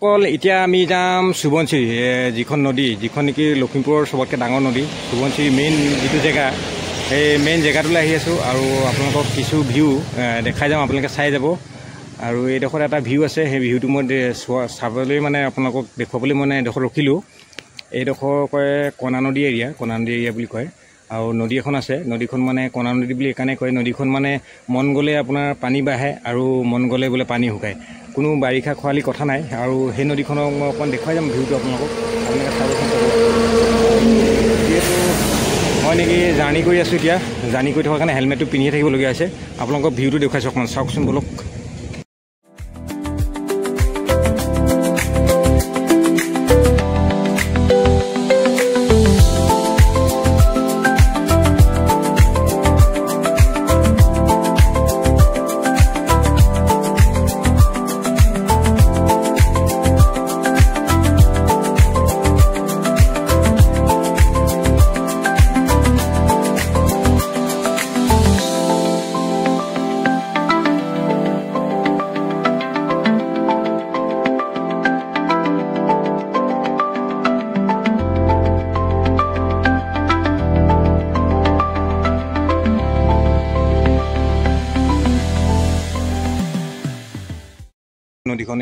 অকল এতিয়া আমি যাম সুবনশ্ৰী যিখন নদী যিখন নেকি লখিমপুৰৰ সবতকৈ ডাঙৰ নদী সুবনশ্ৰী মেইন যিটো জেগা সেই মেইন জেগাটোলৈ আহি আছোঁ আৰু আপোনালোকক কিছু ভিউ দেখাই যাম আপোনালোকে চাই যাব আৰু এইডোখৰত এটা ভিউ আছে সেই ভিউটো মই চাবলৈ মানে আপোনালোকক দেখুৱাবলৈ মানে এডোখৰ ৰখিলোঁ এইডোখৰ কয় কণা নদী এৰিয়া বুলি কয় আৰু নদী এখন আছে নদীখন মানে কণা নদী বুলি এইকাৰণে কয় নদীখন মানে মন গ'লে আপোনাৰ পানী বাঢ়ে আৰু মন গ'লে বোলে পানী শুকায় কোনো বাৰিষা খৰালি কথা নাই আৰু সেই নদীখনক মই অকণমান দেখুৱাই যাম ভিউটো আপোনালোকক আপোনালোকে চাবচোন যিহেতু মই নেকি জাৰ্ণি কৰি আছোঁ এতিয়া জাৰ্ণি কৰি থকাৰ কাৰণে হেলমেটটো পিন্ধিয়ে থাকিবলগীয়া হৈছে আপোনালোকক ভিউটো দেখুৱাইছোঁ অকণমান চাওকচোন বলক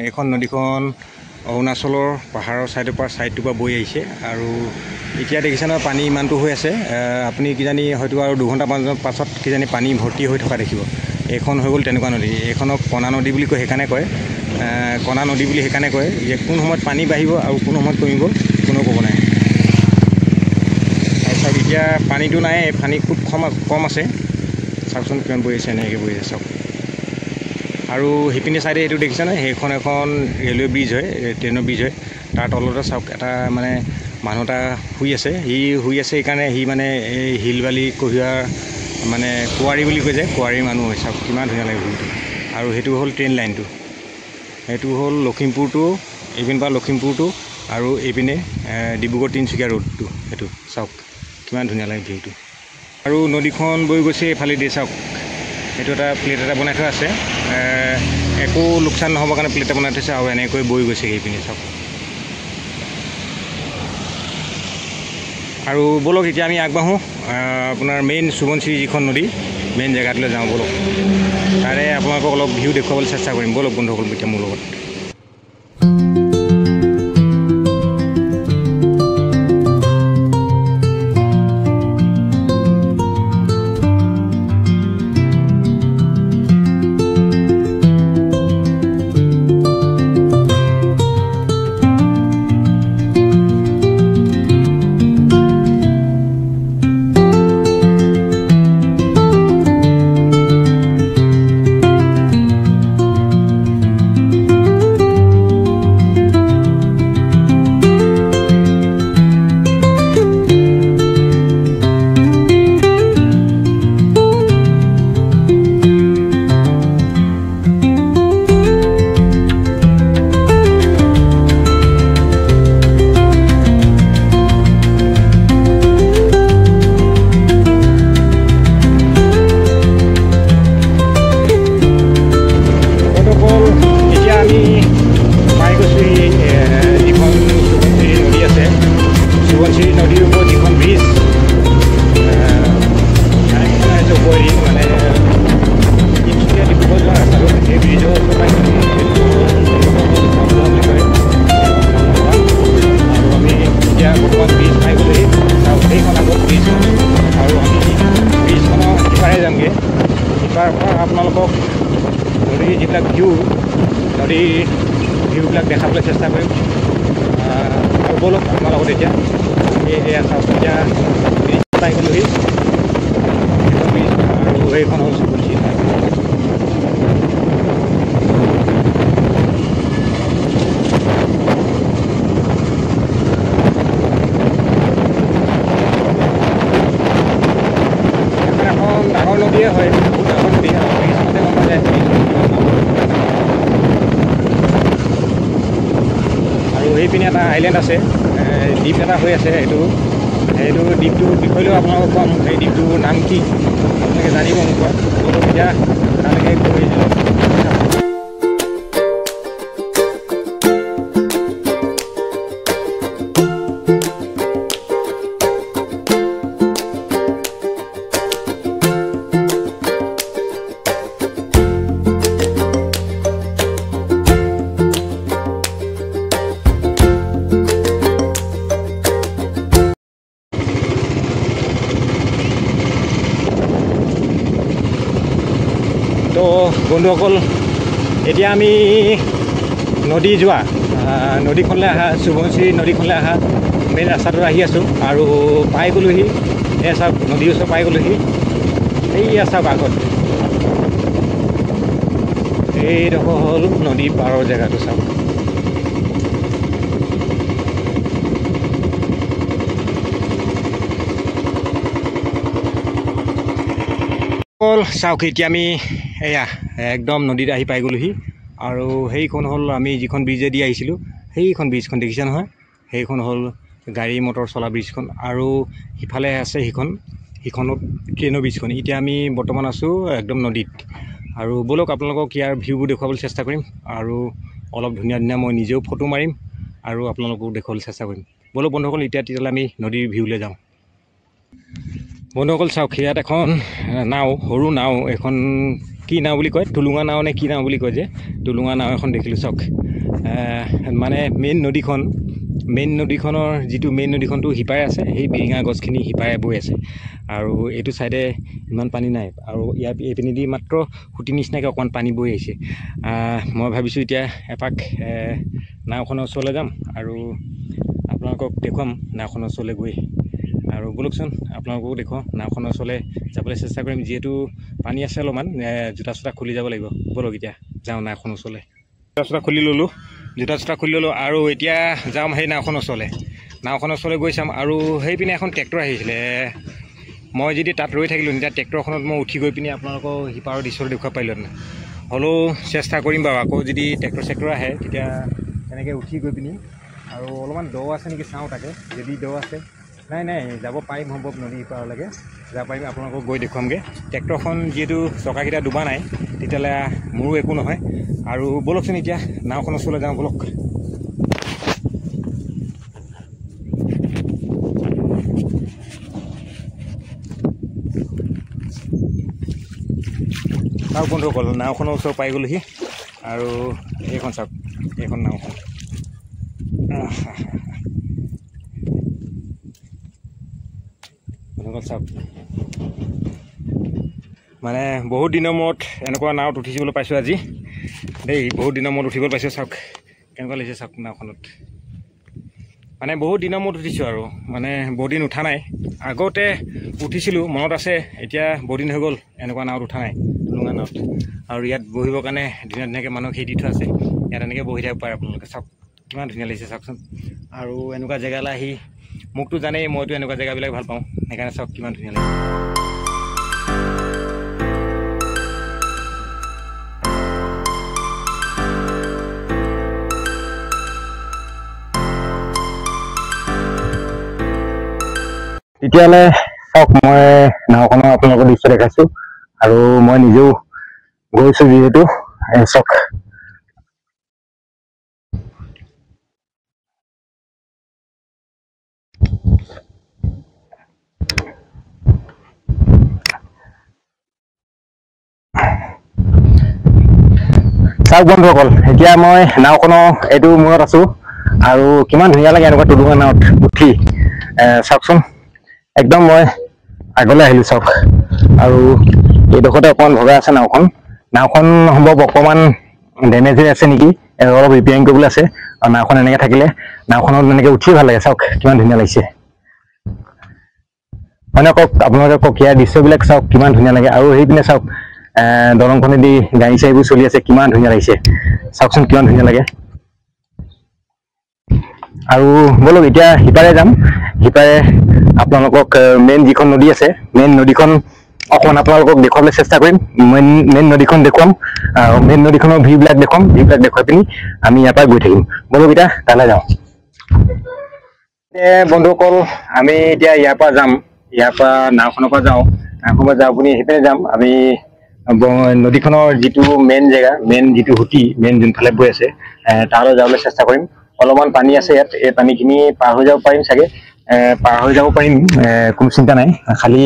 এইখন নদীখন অৰুণাচলৰ পাহাৰৰ ছাইডৰ পৰা ছাইডটোৰ পৰা বৈ আহিছে আৰু এতিয়া দেখিছে নহয় পানী ইমানটো হৈ আছে আপুনি কিজানি হয়তো আৰু 2 ঘণ্টা পাছত কিজানি পানী ভৰ্তি হৈ থকা দেখিব এইখন হৈ গ'ল তেনেকুৱা নদী এইখনক কণা নদী বুলি কয় সেইকাৰণে কয় কণা নদী বুলি সেইকাৰণে কয় যে কোন সময়ত পানী বাঢ়িব আৰু কোন সময়ত কমিব কোনো ক'ব নাই চাওক এতিয়া পানীটো নাই পানী খুব কম আছে চাওকচোন কিমান বৈ আছে এনেকৈ বৈ আছে চাওক আৰু সিপিনি চাইডে এইটো দেখিছেনে সেইখন এখন ৰেলৱে ব্ৰিজ হয় ট্ৰেইনৰ ব্ৰিজ হয় তাৰ তলতে চাওক এটা মানে মানুহ এটা শুই আছে সেইকাৰণে সি মানে এই শিল বালি কঢ়িওৱাৰ মানে কুঁৱাৰী বুলি কৈ যায় কুঁৱাৰী মানুহ হয় চাওক কিমান ধুনীয়া লাগে ভিউটো আৰু সেইটো হ'ল ট্ৰেইন লাইনটো সেইটো হ'ল লখিমপুৰটো এইপিন পৰা লখিমপুৰটো আৰু এইপিনে ডিব্ৰুগড় তিনিচুকীয়া ৰোডটো সেইটো চাওক কিমান ধুনীয়া লাগে ভিউটো আৰু নদীখন বৈ গৈছে এইফালে দিয়ে চাওক এইটো এটা প্লেট এটা বনাই থোৱা আছে একো লোকচান নহ'বৰ কাৰণে প্লেট এটা বনাই থৈছে আৰু এনেকৈ বৈ গৈছে সেইপিনে চাওক আৰু বলক এতিয়া আমি আগবাঢ়োঁ আপোনাৰ মেইন সুবনশ্ৰী যিখন নদী মেইন জেগাটোলৈ যাওঁ বলক তাৰে আপোনালোকক অলপ ভিউ দেখুৱাবলৈ চেষ্টা কৰিম বলক বন্ধুসকল এতিয়া মোৰ লগত আপোনালোকক নদীৰ যিবিলাক নদীৰ ভিউবিলাক দেখাবলৈ চেষ্টা কৰিম আৰু বলক আপোনাৰ লগত এতিয়া এয়া চাওক এতিয়া ব্ৰিজ পাই গ'লোহি আৰু সেইখন হ'ল সুবনশ্ৰী এখন ডাঙৰ নদীয়ে হয় বহুত ডাঙৰ নদী আৰু সেইপিনে এটা আইলেণ্ড আছে দ্বীপ এটা হৈ আছে সেইটো দ্বীপটোৰ বিষয়লৈও আপোনালোকক ক'ম সেই দ্বীপটোৰ নাম কি আপোনালোকে জানিব মোৰ পৰা এতিয়া তালৈকে গৈ বন্ধুসকল এতিয়া আমি নদী যোৱা নদীখনলৈ অহা সুবনশ্ৰী নদীখনলৈ অহা মেইন ৰাস্তাটো আহি আছোঁ আৰু পাই গ'লোহি এয়া চাওক নদীৰ ওচৰ পাই গ'লোহি এইয়া চাওক আগত এইডোখৰ হ'ল নদী পাৰৰ জেগাটো চাওক চাওক এতিয়া আমি এয়া একদম নদীত আহি পাই গ'লোহি আৰু সেইখন হ'ল আমি যিখন ব্ৰিজেদি আহিছিলোঁ সেইখন ব্ৰিজখন দেখিছে নহয় সেইখন হ'ল গাড়ী মটৰ চলা ব্ৰিজখন আৰু সিফালে আছে সিখনত ট্ৰেইনৰ ব্ৰিজখন এতিয়া আমি বৰ্তমান আছোঁ একদম নদীত আৰু ব'লক আপোনালোকক ইয়াৰ ভিউবোৰ দেখুৱাবলৈ চেষ্টা কৰিম আৰু অলপ ধুনীয়া ধুনীয়া মই নিজেও ফটো মাৰিম আৰু আপোনালোকক দেখুৱাবলৈ চেষ্টা কৰিম ব'লক বন্ধুসকল এতিয়া তেতিয়াহ'লে আমি নদীৰ ভিউলৈ যাওঁ বন্ধুসকল চাওক ইয়াত এখন নাও সৰু নাও এখন কি নাও বুলি কয় টুলুঙা নাও নে কি নাও বুলি কয় যে টুলুঙা নাও এখন দেখিলোঁ চাওক মানে মেইন নদীখনৰ যিটো মেইন নদীখনটো সিপাৰে আছে সেই বিৰিঙা গছখিনি সিপাৰে বৈ আছে আৰু এইটো ছাইডে ইমান পানী নাই আৰু ইয়াৰ এইপিনেদি মাত্ৰ সুঁতি নিচিনাকৈ অকণমান পানী বৈ আহিছে মই ভাবিছোঁ এতিয়া এপাক নাওখনৰ ওচৰলৈ যাম আৰু আপোনালোকক দেখুৱাম নাওখনৰ ওচৰলৈ গৈ আৰু ব'লকচোন আপোনালোককো দেখুৱাওঁ নাওখনৰ ওচৰলৈ যাবলৈ চেষ্টা কৰিম যিহেতু পানী আছে অলপমান জোতা চোতা খুলি যাব লাগিব ব'লক এতিয়া যাওঁ নাওখনৰ ওচৰলৈ জোতা চোতা খুলি ল'লোঁ আৰু এতিয়া যাম সেই নাওখনৰ ওচৰলৈ গৈ চাম আৰু সেইপিনে এখন ট্ৰেক্টৰ আহিছিলে মই যদি তাত ৰৈ থাকিলোঁ তেতিয়া ট্ৰেক্টৰখনত মই উঠি গৈ পিনি আপোনালোকৰ সিপাৰৰ দৃশ্যটো দেখুৱাব পাৰিলোঁহেঁতেন হ'লেও চেষ্টা কৰিম বাৰু আকৌ যদি ট্ৰেক্টৰ আহে তেতিয়া তেনেকৈ উঠি গৈ পিনি আৰু অলপমান দ আছে নেকি চাওঁ তাকে যদি দ আছে নাই যাব পাৰিম সম্ভৱ নদী সিপাৰলৈকে যাব পাৰিম আপোনালোকক গৈ দেখুৱামগৈ ট্ৰেক্টৰখন যিহেতু চকাকেইটা ডুবা নাই তেতিয়াহ'লে মোৰো একো নহয় আৰু ব'লকচোন এতিয়া নাওখনৰ ওচৰলৈ যাওঁ ব'লক চাওক বন্ধুসকল নাওখনৰ ওচৰ পাই গ'লোহি আৰু এইখন চাওক এইখন নাওখন চাওক মানে বহুত দিনৰ মূৰত এনেকুৱা নাৱত উঠিবলৈ পাইছোঁ আজি দেই বহুত দিনৰ মূৰত উঠিবলৈ পাইছোঁ চাওক কেনেকুৱা লাগিছে চাওক নাওখনত মানে বহুত দিনৰ মূৰত উঠিছোঁ আৰু মানে বহুত দিন উঠা নাই আগতে উঠিছিলোঁ মনত আছে এতিয়া বহুত দিন হৈ গ'ল এনেকুৱা নাৱত উঠা নাই টুলুঙা নাৱত আৰু ইয়াত বহিবৰ কাৰণে ধুনীয়া ধুনীয়াকৈ মানুহক সেই দি থোৱা আছে ইয়াত এনেকৈ বহি থাকিব পাৰে আপোনালোকে চাওক কিমান ধুনীয়া লাগিছে চাওকচোন আৰু এনেকুৱা জেগালৈ আহি মোকতো জানেই মইতো এনেকুৱা জেগাবিলাক ভাল পাওঁ সেইকাৰণে চাওক কিমান ধুনীয়া লাগে তেতিয়াহ'লে চাওক মই নাওখনৰ আপোনালোকৰ দৃশ্য দেখাইছোঁ আৰু মই নিজেও গৈছোঁ যিহেতু চাওক বন্ধুসকল এতিয়া মই নাওখনৰ এইটো মূৰত আছোঁ আৰু কিমান ধুনীয়া লাগে এনেকুৱা টুলুঙা নাৱত উঠি চাওকচোন একদম মই আগলৈ আহিলোঁ চাওক আৰু এইডোখৰতে অকণমান ভগা আছে নাওখন সম্ভৱ অকণমান ডেমেজ হৈ আছে নেকি অলপ ৰিপেয়াৰিং কৰিবলৈ আছে আৰু নাওখন এনেকৈ থাকিলে নাওখনত এনেকৈ উঠি ভাল লাগে চাওক কিমান ধুনীয়া লাগিছে মানে কওক আপোনালোকে কওক ইয়াৰ দৃশ্যবিলাক চাওক কিমান ধুনীয়া লাগে আৰু সেইপিনে চাওক দলংখনেদি গাড়ী চাড়ীবোৰ চলি আছে কিমান ধুনীয়া লাগিছে চাওকচোন কিমান ধুনীয়া লাগে আৰু ব'লক এতিয়া সিপাৰে যাম সিপাৰে আপোনালোকক মেইন যিখন নদী আছে মেইন নদীখন অকণমান আপোনালোকক দেখুৱাবলৈ চেষ্টা কৰিম মেইন নদীখন দেখুৱাম আৰু মেইন নদীখনৰ ভিউবিলাক দেখুৱাই পিনি আমি ইয়াৰ পৰা গৈ থাকিম ব'লক এতিয়া তালৈ যাওঁ বন্ধুসকল আমি এতিয়া ইয়াৰ পৰা যাম ইয়াৰ পৰা নাওখনৰ পৰা যাওঁ আপুনি সেইপিনে যাম আমি নদীখনৰ যিটো মেইন যিটো সুঁতি মেইন যোনফালে বৈ আছে তালৈ যাবলৈ চেষ্টা কৰিম অলপমান পানী আছে ইয়াত এই পানীখিনি পাৰ হৈ যাব পাৰিম কোনো চিন্তা নাই খালি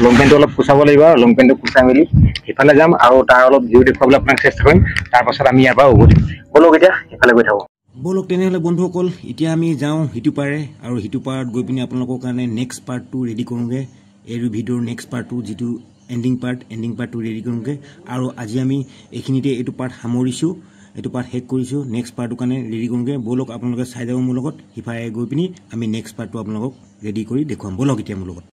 লং পেণ্টটো অলপ কুচাব লাগিব আৰু লং পেণ্টটো কুচাই মেলি সিফালে যাম আৰু তাৰ অলপ ভিউ দেখুৱাবলৈ আপোনাক চেষ্টা কৰিম তাৰপাছত আমি ইয়াৰ পৰা উভতিম ব'লক এতিয়া সিফালে গৈ থাকোঁ ব'লক তেনেহ'লে বন্ধুসকল এতিয়া আমি যাওঁ সিটো পাৰে আৰু সিটো পাৰত গৈ পিনি আপোনালোকৰ কাৰণে নেক্সট পাৰ্টটো ৰেডি কৰোঁগৈ এই ভিডিঅ'ৰ নেক্সট পাৰ্টটো যিটো এণ্ডিং পাৰ্টটো ৰেডি কৰোঁগৈ আৰু আজি আমি এইখিনিতে এইটো পাৰ্ট সামৰিছোঁ এইটো পাৰ্ট শেষ কৰিছোঁ নেক্সট পাৰ্টটোৰ কাৰণে ৰেডি কৰোঁগৈ ব'লক আপোনালোকে চাই যাব মোৰ লগত সিফালে গৈ পিনি আমি নেক্সট পাৰ্টটো আপোনালোকক ৰেডি কৰি দেখুৱাম ব'লক এতিয়া মোৰ লগত